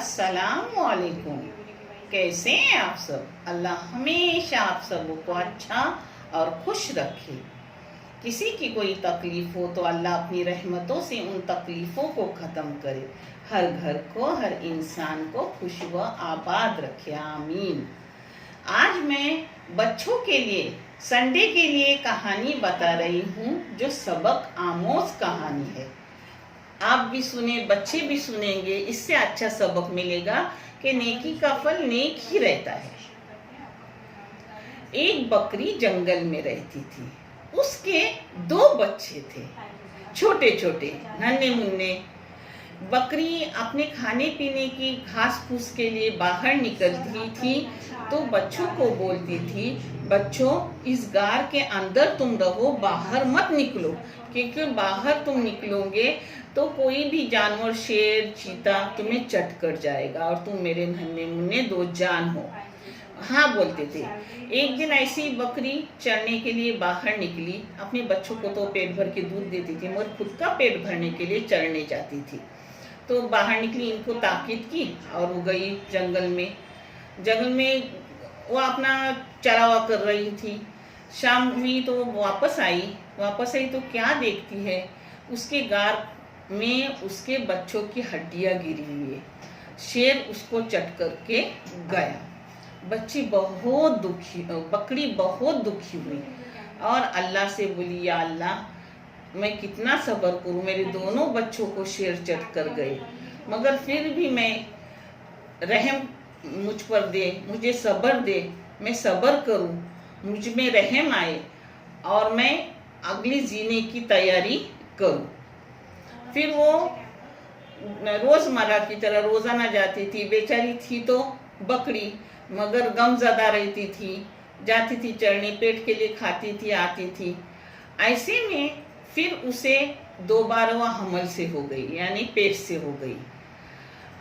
अस्सलाम वालेकुम। कैसे हैं आप सब? अल्लाह हमेशा आप सबको अच्छा और खुश रखे। किसी की कोई तकलीफ हो तो अल्लाह अपनी रहमतों से उन तकलीफ़ों को ख़त्म करे। हर घर को, हर इंसान को खुश व आबाद रखे, आमीन। आज मैं बच्चों के लिए संडे के लिए कहानी बता रही हूँ जो सबक आमोज कहानी है। आप भी सुने, बच्चे भी सुनेंगे, इससे अच्छा सबक मिलेगा कि नेकी का फल नेक ही रहता है। एक बकरी जंगल में रहती थी। उसके 2 बच्चे थे, छोटे छोटे नन्हे मुन्ने। बकरी अपने खाने पीने की घास फूस के लिए बाहर निकलती थी तो बच्चों को बोलती थी, बच्चों इस गार के अंदर तुम रहो, बाहर मत निकलो, क्योंकि बाहर तुम निकलोगे तो कोई भी जानवर, शेर, चीता तुम्हें चट कर जाएगा और तुम मेरे नन्हे मुन्ने 2 जान हो। हाँ बोलते थे। एक दिन ऐसी बकरी चरने के लिए बाहर निकली। अपने बच्चों को तो पेट भर के दूध देती थी मगर खुद का पेट भरने के लिए चरने जाती थी। तो बाहर निकली, इनको ताकीद की और वो गई जंगल में। जंगल में वो अपना चरावा कर रही थी। शाम हुई तो वापस आई तो क्या देखती है, उसके गार में उसके बच्चों की हड्डियां गिरी हुई है। शेर उसको चट करके गया। बकरी बहुत दुखी हुई और अल्लाह से बोली, या अल्लाह मैं कितना सब्र करूं, मेरे दोनों बच्चों को शेर चट कर गए, मगर फिर भी मैं रहम मुझ पर दे, मुझे सब्र दे, मैं सब्र करूं, मुझ में रहम आए और मैं अगली जीने की तैयारी करूं। फिर वो रोजमर्रा की तरह रोजाना जाती थी। बेचारी थी तो बकरी, मगर गमज़दा रहती थी, जाती थी चरने, पेट के लिए खाती थी, आती थी। ऐसे में फिर उसे 2 बार वह हमल से हो गई, यानी पेट से हो गई।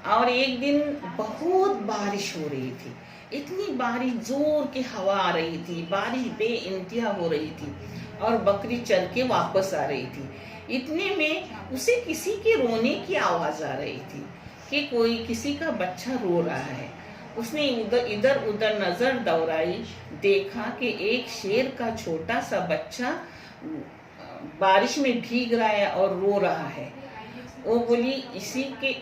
और एक दिन बहुत बारिश हो रही थी, इतनी बारिश, जोर की हवा आ रही थी, बारिश बेइंतहा हो रही थी और बकरी चल के वापस आ रही थी। इतने में उसे किसी के रोने की आवाज़ आ रही थी कि कोई किसी का बच्चा रो रहा है। उसने इधर उधर नजर दौड़ाई, देखा कि एक शेर का छोटा सा बच्चा बारिश में भीग रहा है और रो रहा है। वो बोली, इसी के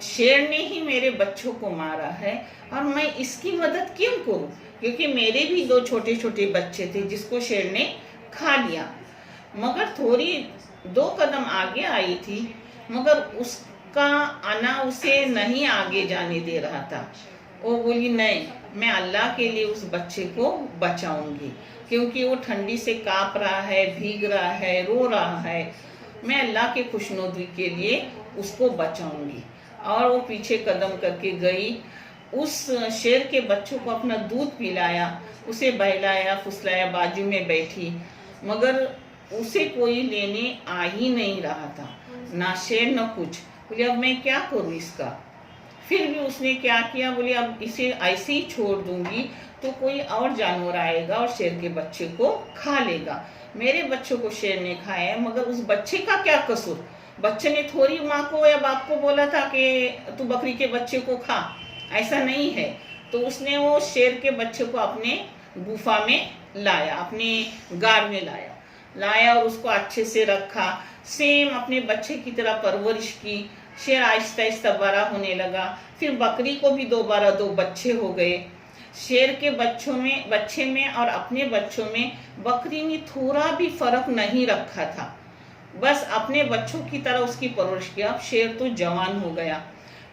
शेर ने ही मेरे बच्चों को मारा है और मैं इसकी मदद क्यों करूं, क्योंकि मेरे भी 2 छोटे छोटे बच्चे थे जिसको शेर ने खा लिया। मगर थोड़ी 2 कदम आगे आई थी, मगर उसका आना उसे नहीं आगे जाने दे रहा था। वो बोली, नहीं, मैं अल्लाह के लिए उस बच्चे को बचाऊंगी, क्योंकि वो ठंडी से कांप रहा है, भीग रहा है, रो रहा है। मैं अल्लाह के खुशनुदी के लिए उसको बचाऊंगी। और वो पीछे कदम करके गई, उस शेर के बच्चों को अपना दूध पिलाया, उसे बहलाया फुसलाया, बाजू में बैठी, मगर उसे कोई लेने आ ही नहीं रहा था, ना शेर न कुछ। बोले, अब मैं क्या करूँ इसका। फिर भी उसने क्या किया, बोले अब इसे ऐसे ही छोड़ दूंगी तो कोई और जानवर आएगा और शेर के बच्चे को खा लेगा। मेरे बच्चों को शेर ने खाया है, मगर उस बच्चे का क्या कसूर। बच्चे ने थोड़ी माँ को या बाप को बोला था कि तू बकरी के बच्चे को खा, ऐसा नहीं है। तो उसने वो शेर के बच्चे को अपने गुफा में लाया, अपने गार में लाया और उसको अच्छे से रखा, सेम अपने बच्चे की तरह परवरिश की। शेर आहिस्ता आहिस्ता बड़ा होने लगा। फिर बकरी को भी 2 बच्चे हो गए। शेर के बच्चे में और अपने बच्चों में बकरी ने थोड़ा भी फर्क नहीं रखा था, बस अपने बच्चों की तरह उसकी परवरिश की। अब शेर तो जवान हो गया,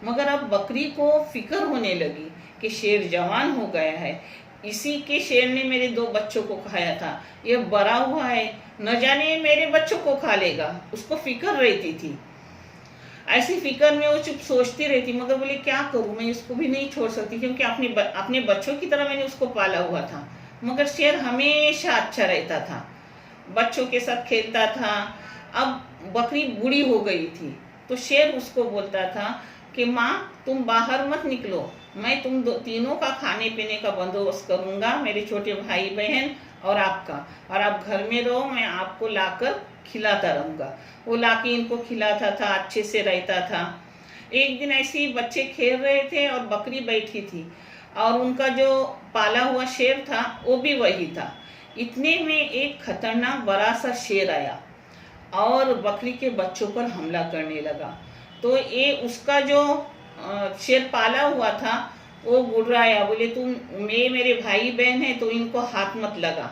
मगर अब बकरी को फिक्र होने लगी कि शेर जवान हो गया है, इसी के शेर ने मेरे 2 बच्चों को खाया था, ये बड़ा हुआ है, न जाने मेरे बच्चों को खा लेगा। उसको फिक्र रहती थी। ऐसी फिक्र में वो चुप सोचती रहती, मगर बोले क्या करूं, मैं इसको भी नहीं छोड़ सकती, क्योंकि अपने बच्चों की तरह मैंने उसको पाला हुआ था। मगर शेर हमेशा अच्छा रहता था, बच्चों के साथ खेलता था। अब बकरी बूढ़ी हो गई थी तो शेर उसको बोलता था कि माँ तुम बाहर मत निकलो, मैं तुम तीनों का खाने पीने का बंदोबस्त करूंगा, मेरे छोटे भाई बहन और आपका, और आप घर में रहो, मैं आपको लाकर खिलाता रहूंगा। वो लाके इनको खिलाता था, अच्छे से रहता था। एक दिन ऐसे ही बच्चे खेल रहे थे और बकरी बैठी थी और उनका जो पाला हुआ शेर था वो भी वही था। इतने में एक खतरनाक बड़ा सा शेर आया और बकरी के बच्चों पर हमला करने लगा। तो ये उसका जो शेर पाला हुआ था वो गुर्राया, बोले तुम मेरे भाई बहन है तो इनको हाथ मत लगा।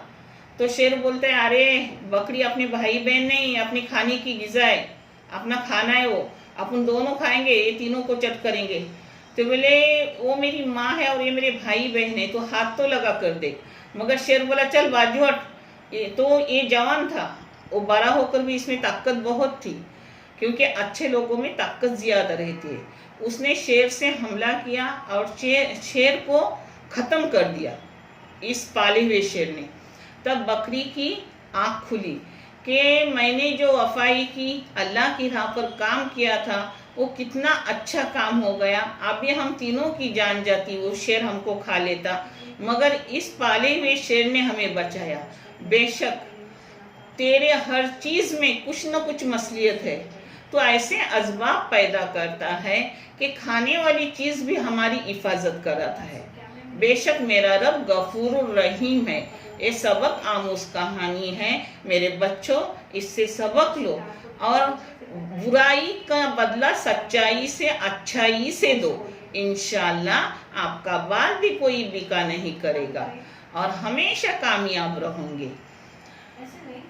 तो शेर बोलता है अरे बकरी अपने भाई बहन नहीं, अपनी खाने की गिज़ा है, अपना खाना है, वो अपन दोनों खाएंगे, ये तीनों को चट करेंगे। तो बोले वो मेरी माँ है और ये मेरे भाई बहन है तो हाथ तो लगा कर दे। मगर शेर बोला चल बाजू हट। तो ये जवान था, वो बड़ा होकर भी इसमें ताकत बहुत थी, क्योंकि अच्छे लोगों में ताकत ज्यादा रहती है। उसने शेर से हमला किया और शेर को खत्म कर दिया, इस पाले हुए शेर ने। तब बकरी की आंख खुली कि मैंने जो वफाई की, अल्लाह की राह पर काम किया था, वो कितना अच्छा काम हो गया। अभी हम तीनों की जान जाती, वो शेर हमको खा लेता, मगर इस पाले हुए शेर ने हमें बचाया। बेशक तेरे हर चीज में कुछ न कुछ मसलियत है, तो ऐसे असबाब पैदा करता है कि खाने वाली चीज भी हमारी हिफाजत कराता है। बेशक मेरा रब गफूर रहीम है। ये सबक आमूज कहानी है मेरे बच्चों, इससे सबक लो और बुराई का बदला सच्चाई से, अच्छाई से दो। इंशाल्लाह आपका बाल भी कोई बिका नहीं करेगा और हमेशा कामयाब रहोगे।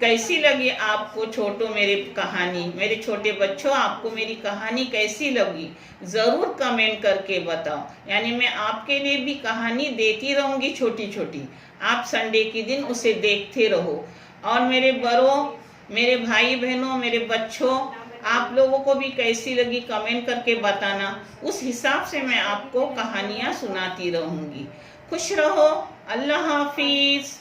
कैसी लगी आपको छोटो मेरी कहानी? मेरे छोटे बच्चों, आपको मेरी कहानी कैसी लगी ज़रूर कमेंट करके बताओ। यानी मैं आपके लिए भी कहानी देती रहूँगी छोटी छोटी, आप संडे के दिन उसे देखते रहो। और मेरे बड़ों, मेरे भाई बहनों, मेरे बच्चों, आप लोगों को भी कैसी लगी कमेंट करके बताना। उस हिसाब से मैं आपको कहानियाँ सुनाती रहूँगी। खुश रहो। अल्लाह हाफिज़।